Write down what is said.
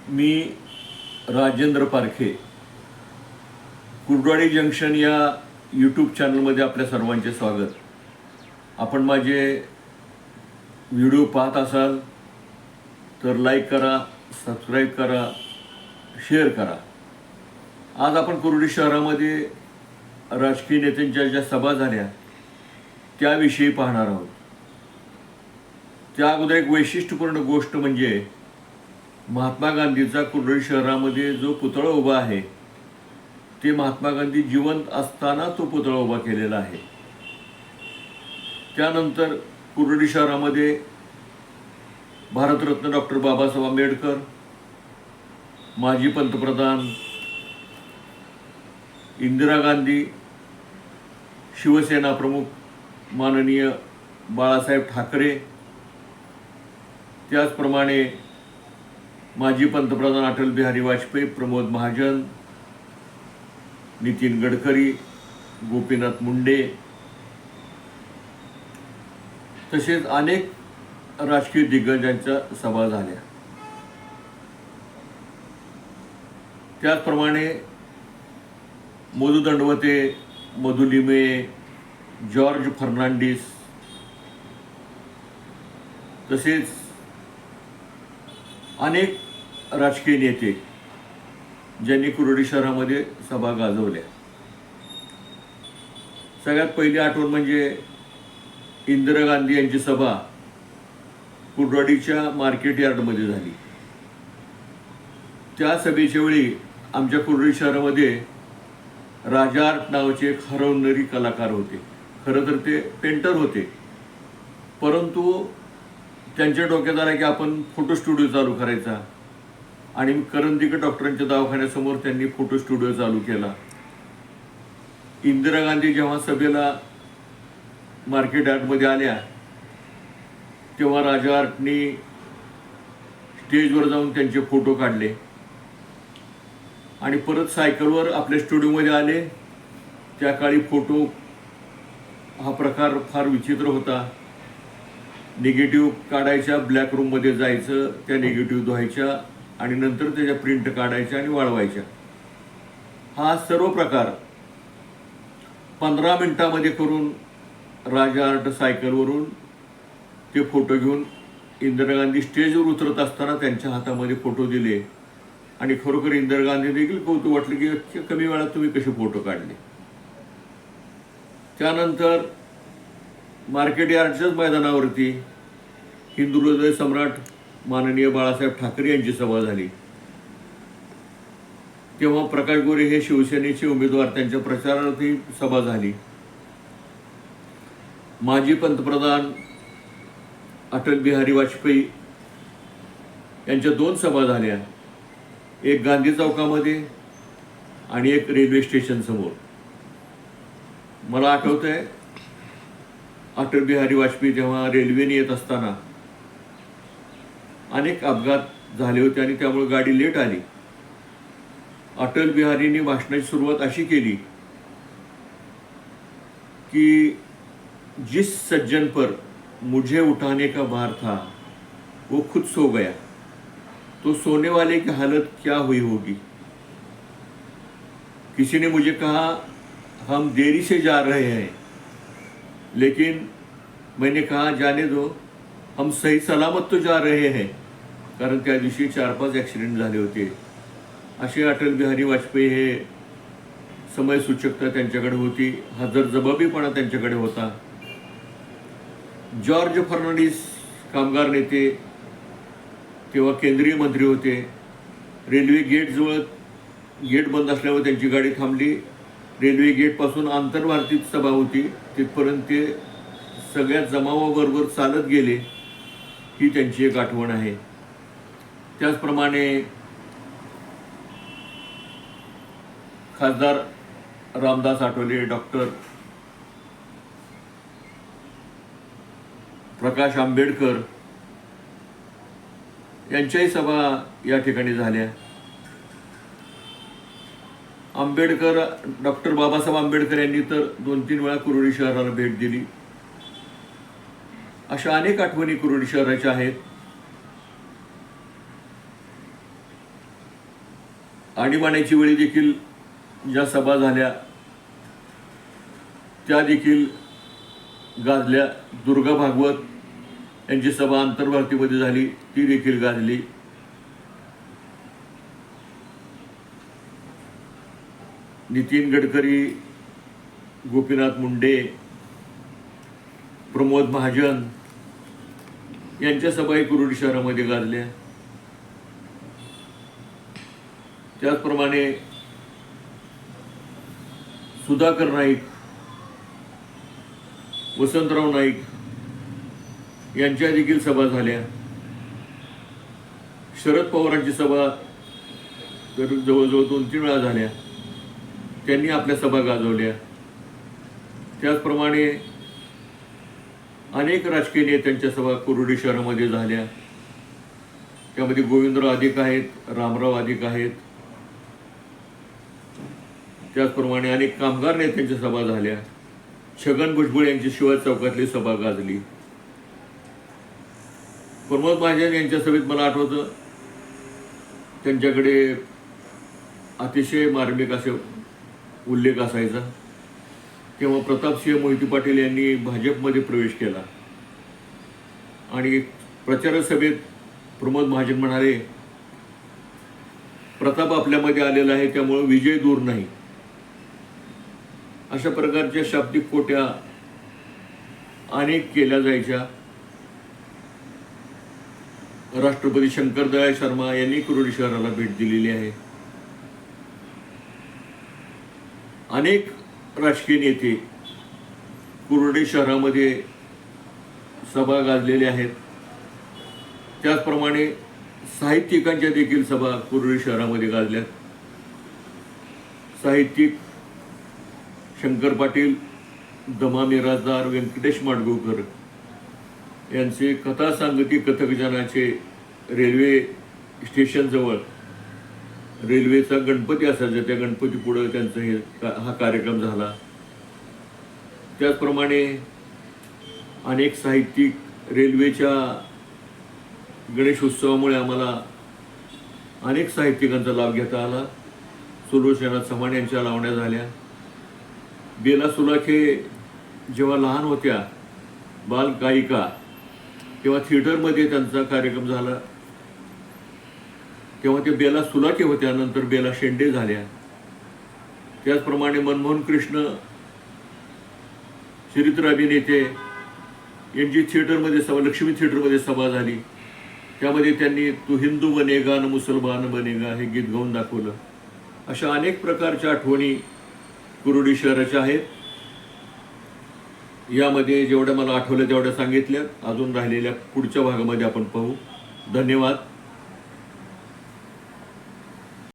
मी Rajendra Parkhe, Kurduwadi junction या YouTube चॅनलमध्ये आपल्या सर्वांचे स्वागत. आपण माझे व्हिडिओ पाहत असाल तर लाईक करा, सबस्क्राईब करा, शेअर करा. आज आपण कुर्डी शहरामध्ये राजकीय नेत्यांच्या ज्या सभा झाल्या त्याविषयी पाहणार आहोत. त्या अगोदर एक वैशिष्ट्यपूर्ण गोष्ट म्हणजे महात्मा गांधीचा कुर्डी शहरामध्ये जो पुतळा उभा आहे ते महात्मा गांधी जिवंत असताना तो पुतळा उभा केलेला आहे. त्यानंतर कुर्डी शहरामध्ये भारतरत्न डॉक्टर बाबासाहेब आंबेडकर, माजी पंतप्रधान इंदिरा गांधी, शिवसेना प्रमुख माननीय बाळासाहेब ठाकरे, त्याचप्रमाणे माजी पंतप्रधान अटल बिहारी वाजपेयी, प्रमोद महाजन, नितीन गडकरी, गोपीनाथ मुंडे तसेच अनेक राजकीय दिग्गजांच्या सभा झाल्या. त्याचप्रमाणे मधु दंडवते, मधु लिमे, जॉर्ज फर्नांडिस तसेच अनेक राजकीय नेते ज्यांनी कुर्डी शहरामध्ये सभा गाजवल्या. सगळ्यात पहिली आठवण म्हणजे इंदिरा गांधी यांची सभा कुर्डवाडीच्या मार्केट यार्डमध्ये झाली. त्या सभेच्या वेळी आमच्या कुर्डी शहरामध्ये राजा आर्ट नावाचे एक हरवणारी कलाकार होते. खरं तर ते पेंटर होते, परंतु त्यांच्या डोक्यात आलं की आपण फोटो स्टुडिओ चालू करायचा आणि करंदीकर डॉक्टरांच्या दवाखान्यासमोर त्यांनी फोटो स्टुडिओ चालू केला. इंदिरा गांधी जेव्हा सभेला मार्केट यार्डमध्ये आल्या तेव्हा राजा आर्टनी स्टेजवर जाऊन त्यांचे फोटो काढले आणि परत सायकलवर आपल्या स्टुडिओमध्ये आले. त्या काळी फोटो हा प्रकार फार विचित्र होता. निगेटिव्ह काढायच्या, ब्लॅक रूममध्ये जायचं, त्या निगेटिव्ह धुवायच्या आणि नंतर त्याच्या प्रिंट काढायच्या आणि वाळवायच्या. हा सर्व प्रकार 15 मिनिटामध्ये करून राजा आर्ट सायकलवरून ते फोटो घेऊन इंदिरा गांधी स्टेजवर उतरत असताना त्यांच्या हातामध्ये फोटो दिले आणि खरोखर इंदिरा गांधी देखील कौतुक वाटलं की इतक्या कमी वेळात तुम्ही कसे फोटो काढले. त्यानंतर मार्केट यार्डच्याच मैदानावरती हिंदू हृदय सम्राट माननीय बाळासाहेब ठाकरे यांची सभा झाली. तेव्हा प्रकाश गोरे हे शिवसेनेचे उमेदवार, त्यांच्या प्रचारार्थी सभा झाली. माजी पंतप्रधान अटल बिहारी वाजपेयी यांच्या 2 सभा झाल्या, एक गांधी चौकामध्ये आणि एक रेल्वे स्टेशन समोर. मला आठवतंय अटल बिहारी वाजपेयी जेव्हा रेल्वेने येत असताना अनेक अपघात झाले होते आणि त्यामुळे गाडी लेट आली. अटल बिहारींनी भाषणाची सुरुवात अशी केली की जिस सज्जन पर मुझे उठाने का भार था वो खुद सो गया, तो सोने वाले की हालत क्या हुई होगी. किसी ने मुझे कहा हम देरी से जा रहे हैं, लेकिन मैंने कहा जाने दो, हम सही सलामत तो जा रहे हैं. कारण त्या दिवशी 4-5 ॲक्सिडेंट झाले होते. असे अटल बिहारी वाजपेयी हे समयसूचकता त्यांच्याकडे होती, हजरजबाबीपणा त्यांच्याकडे होता. जॉर्ज फर्नांडिस कामगार नेते, तेव्हा केंद्रीय मंत्री होते. रेल्वे गेटजवळ गेट बंद असल्यावर त्यांची गाडी थांबली. रेल्वे गेटपासून आंतरभारतीय सभा होती, तिथपर्यंत ते सगळ्या जमावाबरोबर चालत गेले. ही त्यांची एक आठवण आहे. त्याचप्रमाणे खासदार रामदास आठवले, डॉक्टर प्रकाश आंबेडकर यांच्याही सभा या ठिकाणी झाल्या. आंबेडकर, डॉक्टर बाबासाहेब आंबेडकर यांनी तर 2-3 वेळा कुर्डी शहराला भेट दिली. अशा अनेक आठवणी कुर्डी शहराच्या आहेत. आणीबाणीची वेळी देखील ज्या सभा झाल्या त्या देखील गाजल्या. दुर्गा भागवत यांची सभा आंतरभारतीमध्ये झाली, ती देखील गाजली. नितीन गडकरी, गोपीनाथ मुंडे, प्रमोद महाजन यांच्या सभाही कुरुडी शहरामध्ये गाजल्या. त्याचप्रमाणे सुधाकर नाईक, वसंतराव नाईक यांच्या देखील सभा झाल्या. शरद पवारांची सभा तर जवळजवळ 2-3 वेळा झाल्या, त्यांनी आपल्या सभा गाजवल्या. त्याचप्रमाणे अनेक राजकीय नेत्यांच्या सभा कुरुडी शहरामध्ये झाल्या. त्यामध्ये गोविंदराव अधिक आहेत, रामराव अधिक आहेत. त्याचप्रमाणे अनेक कामगार नेत्यांच्या सभा झाल्या. छगन भुजबळ यांची शिवाजी चौकातली सभा गाजली. प्रमोद महाजन यांच्या सभेत मला आठवतं त्यांच्याकडे अतिशय मार्मिक असे उल्लेख असायचा. तेव्हा प्रतापसिंह मोहिते पाटील यांनी भाजपमध्ये प्रवेश केला आणि प्रचार सभेत प्रमोद महाजन म्हणाले, प्रताप आपल्यामध्ये आलेला आहे त्यामुळे विजय दूर नाही. अशा प्रकारच्या शाब्दिक कोट्या अनेक केल्या जायच्या. राष्ट्रपती शंकरदयाळ शर्मा यांनी कुरुडी शहराला भेट दिलेली आहे. अनेक राजकीय नेते कुरुडी शहरामध्ये सभा गाजलेल्या आहेत. त्याचप्रमाणे साहित्यिकांच्या देखील सभा कुरुडी शहरामध्ये गाजल्यात. साहित्यिक शंकर पाटील, दमा मिराजदार, व्यंकटेश माडगूळकर यांचे कथा सांगती कथकजनाचे रेल्वे स्टेशनजवळ रेल्वेचा गणपती असायचा, त्या गणपती पुढे त्यांचा हा कार्यक्रम झाला. त्याचप्रमाणे अनेक साहित्यिक रेल्वेच्या गणेश उत्सवामुळे आम्हाला अनेक साहित्यिकांचा लाभ घेता आला. सुलोचना चव्हाण यांच्या लावण्या झाल्या. बेला सुलाखे जेव्हा लहान होत्या बालगायिका, तेव्हा थिएटरमध्ये त्यांचा कार्यक्रम झाला. तेव्हा ते बेला सुलाखे होत्या, नंतर बेला शेंडे झाल्या. त्याचप्रमाणे मनमोहन कृष्ण चरित्र अभिनेते यांची थिएटरमध्ये सभा, लक्ष्मी थिएटरमध्ये सभा झाली. त्यामध्ये त्यांनी तू हिंदू बनेगा न मुसलमान बनेगा हे गीत गाऊन दाखवलं. अशा अनेक प्रकारच्या आठवणी कुरुडी शहराच्या आहेत. यामध्ये जेवढ्या मला आठवलं तेवढ्या सांगितल्या. अजून राहिलेल्या पुढच्या भागामध्ये आपण पाहू. धन्यवाद.